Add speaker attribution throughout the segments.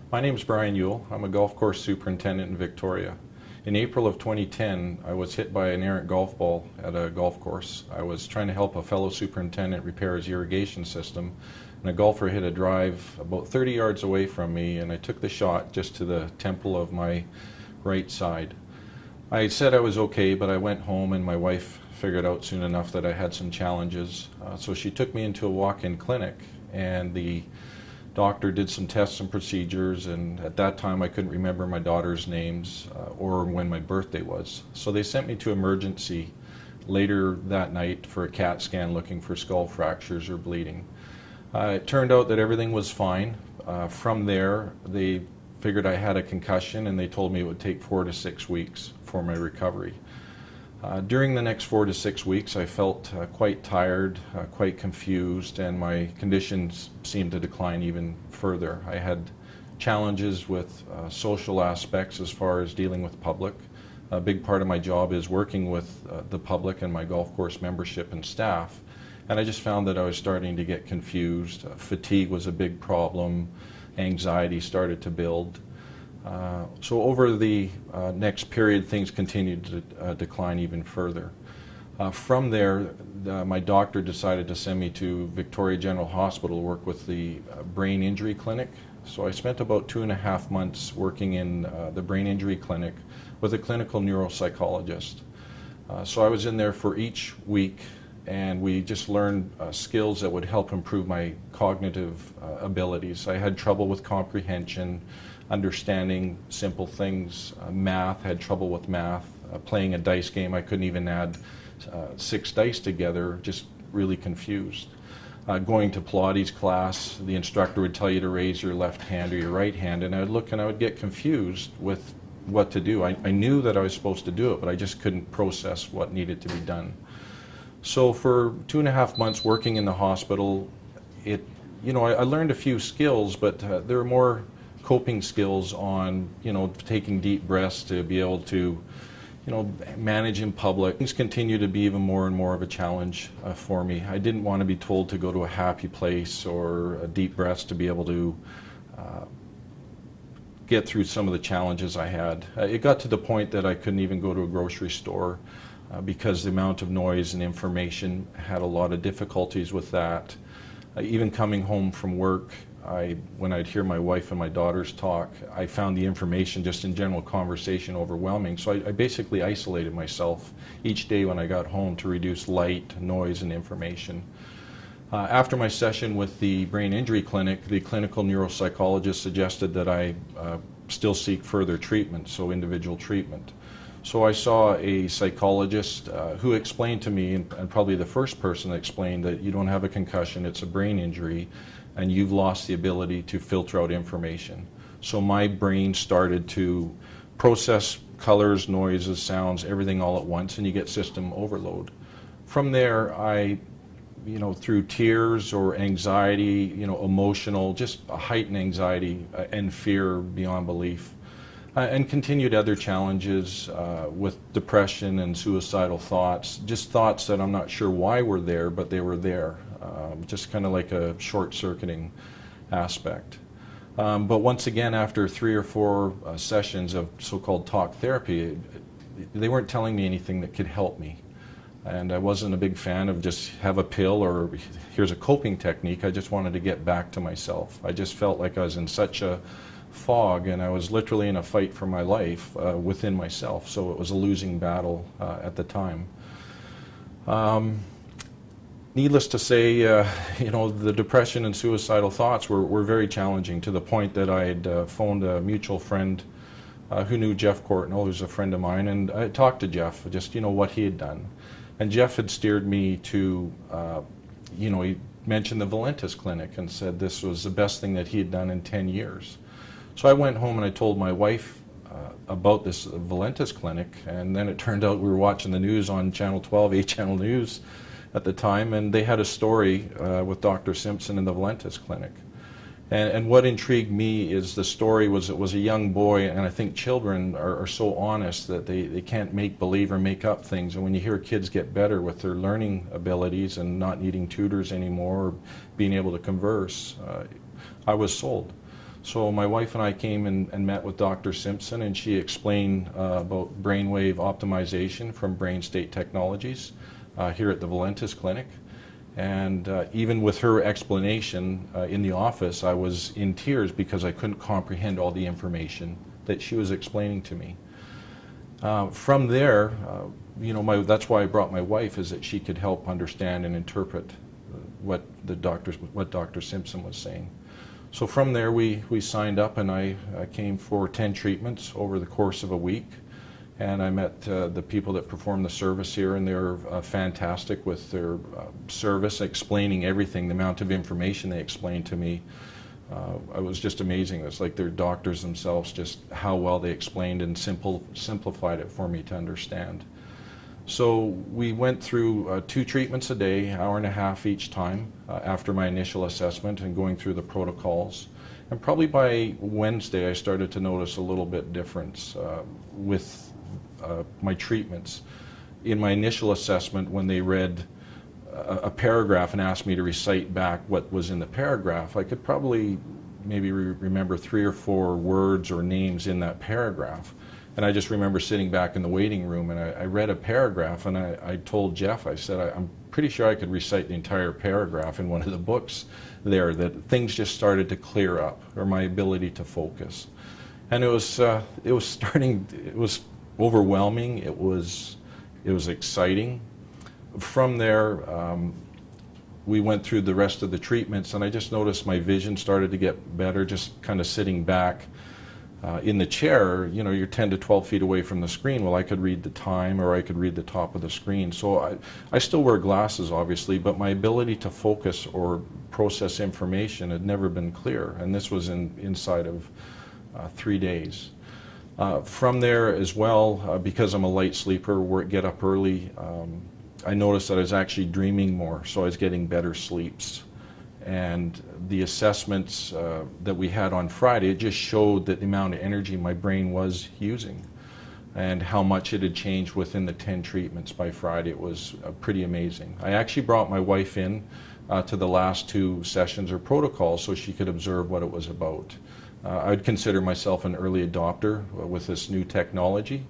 Speaker 1: My name is Brian Yule. I'm a golf course superintendent in Victoria. In April of 2010, I was hit by an errant golf ball at a golf course. I was trying to help a fellow superintendent repair his irrigation system, and a golfer hit a drive about 30 yards away from me, and I took the shot just to the temple of my right side. I said I was okay, but I went home and my wife figured out soon enough that I had some challenges. So she took me into a walk-in clinic, and the doctor did some tests and procedures, and at that time I couldn't remember my daughter's names or when my birthday was. So they sent me to emergency later that night for a CAT scan looking for skull fractures or bleeding. It turned out that everything was fine. From there, they figured I had a concussion, and they told me it would take 4 to 6 weeks for my recovery. During the next 4 to 6 weeks, I felt quite tired, quite confused, and my conditions seemed to decline even further. I had challenges with social aspects as far as dealing with public. A big part of my job is working with the public and my golf course membership and staff, and I just found that I was starting to get confused. Fatigue was a big problem. Anxiety started to build. So over the next period, things continued to decline even further. From there, my doctor decided to send me to Victoria General Hospital to work with the brain injury clinic. So I spent about 2.5 months working in the brain injury clinic with a clinical neuropsychologist. So I was in there for each week, and we just learned skills that would help improve my cognitive abilities. I had trouble with comprehension, understanding simple things. Math, had trouble with math. Playing a dice game, I couldn't even add 6 dice together, just really confused. Going to Pilates class, the instructor would tell you to raise your left hand or your right hand, and I would look and I would get confused with what to do. I knew that I was supposed to do it, but I just couldn't process what needed to be done. So for 2.5 months working in the hospital, I learned a few skills, but there were more coping skills on, taking deep breaths to be able to, manage in public. Things continue to be even more and more of a challenge for me. I didn't want to be told to go to a happy place or deep breaths to be able to get through some of the challenges I had. It got to the point that I couldn't even go to a grocery store because the amount of noise and information. Had a lot of difficulties with that. Even coming home from work, when I'd hear my wife and my daughters talk, I found the information just in general conversation overwhelming. So I basically isolated myself each day when I got home to reduce light, noise, and information. After my session with the brain injury clinic, the clinical neuropsychologist suggested that I still seek further treatment, so individual treatment. So I saw a psychologist who explained to me, and probably the first person that explained, that you don't have a concussion, it's a brain injury, and you've lost the ability to filter out information. So my brain started to process colors, noises, sounds, everything all at once, and you get system overload. From there, I, through tears or anxiety, emotional, just a heightened anxiety and fear beyond belief, and continued other challenges with depression and suicidal thoughts, just thoughts that I'm not sure why were there, but they were there. Just kind of like a short-circuiting aspect. But once again, after 3 or 4 sessions of so-called talk therapy, they weren't telling me anything that could help me. And I wasn't a big fan of just have a pill or here's a coping technique. I just wanted to get back to myself. I just felt like I was in such a fog, and I was literally in a fight for my life within myself. So it was a losing battle at the time. Needless to say, the depression and suicidal thoughts were very challenging, to the point that I had phoned a mutual friend who knew Jeff Courtnall, who's a friend of mine, and I talked to Jeff, just, what he had done. And Jeff had steered me to, he mentioned the Valentus Clinic and said this was the best thing that he had done in 10 years. So I went home and I told my wife about this Valentus Clinic, and then it turned out we were watching the news on Channel 12, 8-channel news at the time, and they had a story with Dr. Simpson in the Valentus Clinic. And what intrigued me is the story was, it was a young boy, and I think children are so honest that they can't make believe or make up things. And when you hear kids get better with their learning abilities and not needing tutors anymore, or being able to converse, I was sold. So my wife and I came and met with Dr. Simpson, and she explained about brainwave optimization from Brain State Technologies here at the Valentus Clinic. And even with her explanation in the office, I was in tears because I couldn't comprehend all the information that she was explaining to me. From there, you know, that's why I brought my wife, is that she could help understand and interpret what Dr. Simpson was saying. So from there, we signed up, and I came for 10 treatments over the course of a week. And I met the people that perform the service here, and they're fantastic with their service, explaining everything, the amount of information they explained to me. It was just amazing. It's like they're doctors themselves, just how well they explained and simplified it for me to understand. So we went through 2 treatments a day, hour and a half each time after my initial assessment, and going through the protocols. And probably by Wednesday I started to notice a little bit difference with my treatments. In my initial assessment, when they read a paragraph and asked me to recite back what was in the paragraph, I could probably maybe remember 3 or 4 words or names in that paragraph. And I just remember sitting back in the waiting room, and I read a paragraph, and I told Jeff, I said, I'm pretty sure I could recite the entire paragraph in one of the books there, that things just started to clear up, or my ability to focus. And it was overwhelming, it was exciting. From there, we went through the rest of the treatments, and I just noticed my vision started to get better, just kind of sitting back in the chair. You know, you're 10 to 12 feet away from the screen. Well, I could read the time, or I could read the top of the screen. So I still wear glasses, obviously, but my ability to focus or process information had never been clear, and this was inside of 3 days. From there as well, because I'm a light sleeper, get up early, I noticed that I was actually dreaming more, so I was getting better sleeps. And the assessments that we had on Friday, it just showed that the amount of energy my brain was using and how much it had changed within the 10 treatments by Friday. It was pretty amazing. I actually brought my wife in to the last 2 sessions or protocols so she could observe what it was about. I would consider myself an early adopter with this new technology,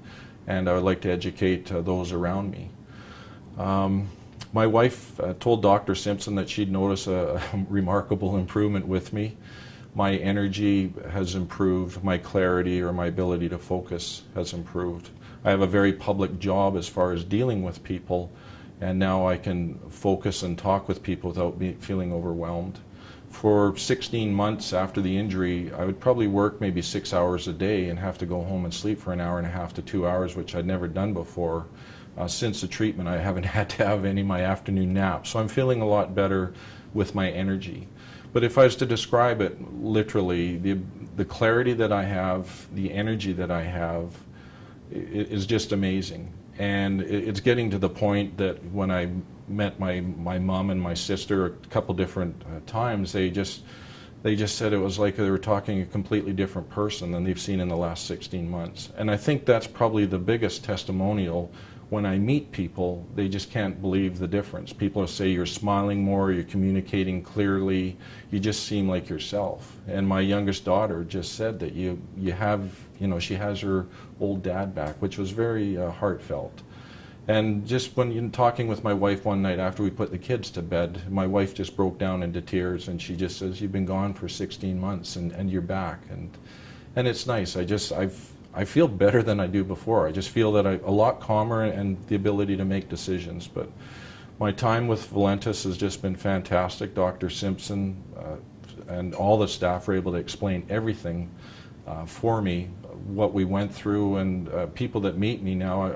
Speaker 1: and I would like to educate those around me. My wife told Dr. Simpson that she'd notice a remarkable improvement with me. My energy has improved, my clarity or my ability to focus has improved. I have a very public job as far as dealing with people, and now I can focus and talk with people without feeling overwhelmed. For 16 months after the injury, I would probably work maybe 6 hours a day and have to go home and sleep for an hour and a half to 2 hours, which I'd never done before. Since the treatment, I haven't had to have any of my afternoon naps, so I'm feeling a lot better with my energy. But if I was to describe it literally, the clarity that I have, the energy that I have, is just amazing. And it's getting to the point that when I met my mom and my sister a couple different times, they just said it was like they were talking a completely different person than they've seen in the last 16 months. And I think that's probably the biggest testimonial. When I meet people, they just can't believe the difference. People say you're smiling more, you're communicating clearly, you just seem like yourself. And my youngest daughter just said that you have, you know, she has her old dad back, which was very heartfelt. And just when you're talking with my wife one night after we put the kids to bed, my wife just broke down into tears, and she just says, "You've been gone for 16 months and you're back." And it's nice. I feel better than I do before. I just feel that I'm a lot calmer and the ability to make decisions. But my time with Valentus has just been fantastic. Dr. Simpson and all the staff were able to explain everything for me, what we went through, and people that meet me now,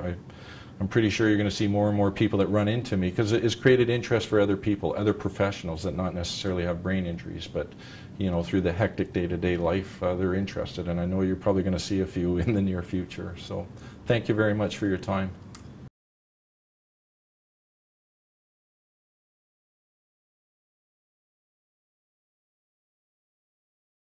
Speaker 1: I'm pretty sure you're going to see more and more people that run into me, because it has created interest for other people, other professionals that not necessarily have brain injuries, but you know, through the hectic day-to-day life, they're interested, and I know you're probably going to see a few in the near future. So thank you very much for your time.